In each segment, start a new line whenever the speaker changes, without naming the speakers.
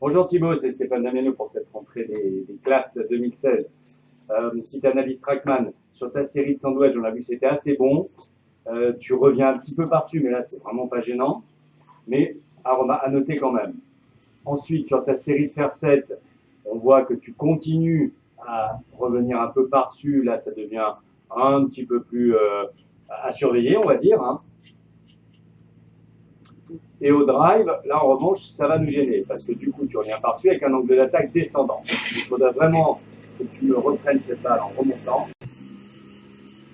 Bonjour Thibaut, c'est Stéphane Damiano pour cette rentrée des classes 2016. Petite analyse Trackman sur ta série de sandwich, on a vu que c'était assez bon. Tu reviens un petit peu par-dessus, mais là c'est vraiment pas gênant. Mais à noter quand même. Ensuite, sur ta série de faire 7, on voit que tu continues à revenir un peu par-dessus. Là, ça devient un petit peu plus à surveiller, on va dire, hein. Et au drive, là en revanche, ça va nous gêner parce que du coup, tu reviens par-dessus avec un angle d'attaque descendant. Il faudrait vraiment que tu me reprennes cette balle en remontant.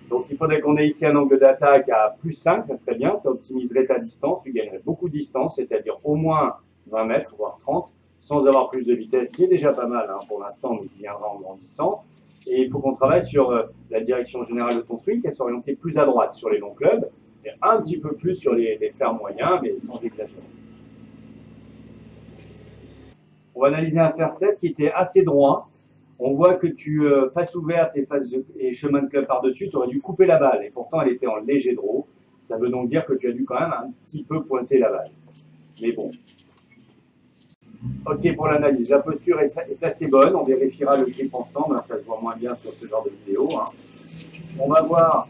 Donc il faudrait qu'on ait ici un angle d'attaque à plus 5, ça serait bien, ça optimiserait ta distance, tu gagnerais beaucoup de distance, c'est-à-dire au moins 20 mètres, voire 30, sans avoir plus de vitesse, qui est déjà pas mal, hein, pour l'instant, mais qui viendra en grandissant. Et il faut qu'on travaille sur la direction générale de ton swing, qu'elle soit orientée plus à droite sur les longs clubs, et un petit peu plus sur les fers moyens, mais sans exagérer. On va analyser un fer 7 qui était assez droit. On voit que tu, face ouverte et chemin de club par-dessus, tu aurais dû couper la balle. Et pourtant, elle était en léger draw. Ça veut donc dire que tu as dû quand même un petit peu pointer la balle. Mais bon. Ok pour l'analyse. La posture est assez bonne. On vérifiera le grip ensemble. Ça se voit moins bien sur ce genre de vidéo, hein. On va voir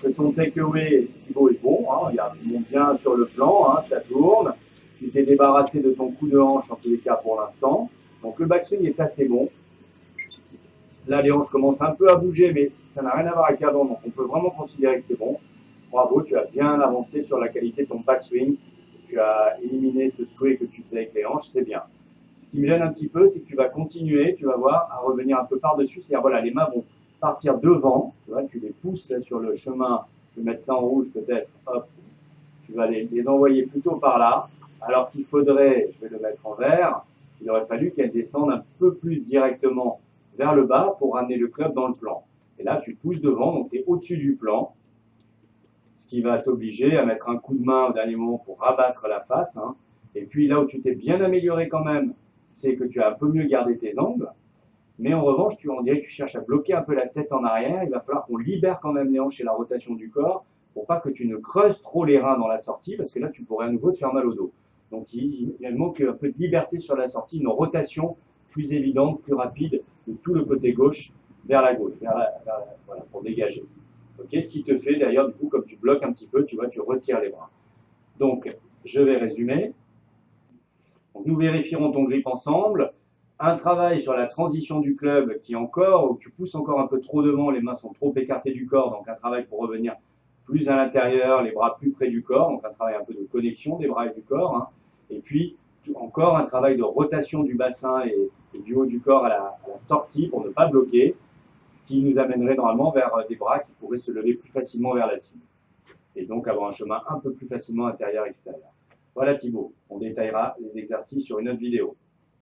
que ton takeaway Thibaut est bon, hein. Il monte bien sur le plan, hein, ça tourne. Tu t'es débarrassé de ton coup de hanche en tous les cas pour l'instant. Donc le backswing est assez bon. Là, les hanches commencent un peu à bouger, mais ça n'a rien à voir avec avant, donc on peut vraiment considérer que c'est bon. Bravo, tu as bien avancé sur la qualité de ton backswing. Tu as éliminé ce souhait que tu faisais avec les hanches, c'est bien. Ce qui me gêne un petit peu, c'est que tu vas continuer, tu vas voir, à revenir un peu par-dessus. C'est-à-dire, voilà, les mains vont partir devant, tu vois, tu les pousses là sur le chemin, je vais mettre ça en rouge peut-être, hop, tu vas les envoyer plutôt par là, alors qu'il faudrait, je vais le mettre en vert, il aurait fallu qu'elle descende un peu plus directement vers le bas pour ramener le club dans le plan. Et là, tu pousses devant, donc tu es au-dessus du plan, ce qui va t'obliger à mettre un coup de main au dernier moment pour rabattre la face, hein. Et puis là où tu t'es bien amélioré quand même, c'est que tu as un peu mieux gardé tes angles. Mais en revanche, on dirait que tu cherches à bloquer un peu la tête en arrière. Il va falloir qu'on libère quand même les hanches et la rotation du corps pour pas que tu ne creuses trop les reins dans la sortie, parce que là, tu pourrais à nouveau te faire mal au dos. Donc, il manque un peu de liberté sur la sortie, une rotation plus évidente, plus rapide de tout le côté gauche vers la gauche, voilà, pour dégager. Ok, ce qui te fait d'ailleurs, du coup, comme tu bloques un petit peu, tu vois, tu retires les bras. Donc, je vais résumer. Donc, nous vérifierons ton grip ensemble. Un travail sur la transition du club qui est encore, où tu pousses encore un peu trop devant, les mains sont trop écartées du corps, donc un travail pour revenir plus à l'intérieur, les bras plus près du corps, donc un travail un peu de connexion des bras et du corps, hein. Et puis encore un travail de rotation du bassin et du haut du corps à la sortie pour ne pas bloquer, ce qui nous amènerait normalement vers des bras qui pourraient se lever plus facilement vers la cible et donc avoir un chemin un peu plus facilement intérieur-extérieur. Voilà Thibaut, on détaillera les exercices sur une autre vidéo.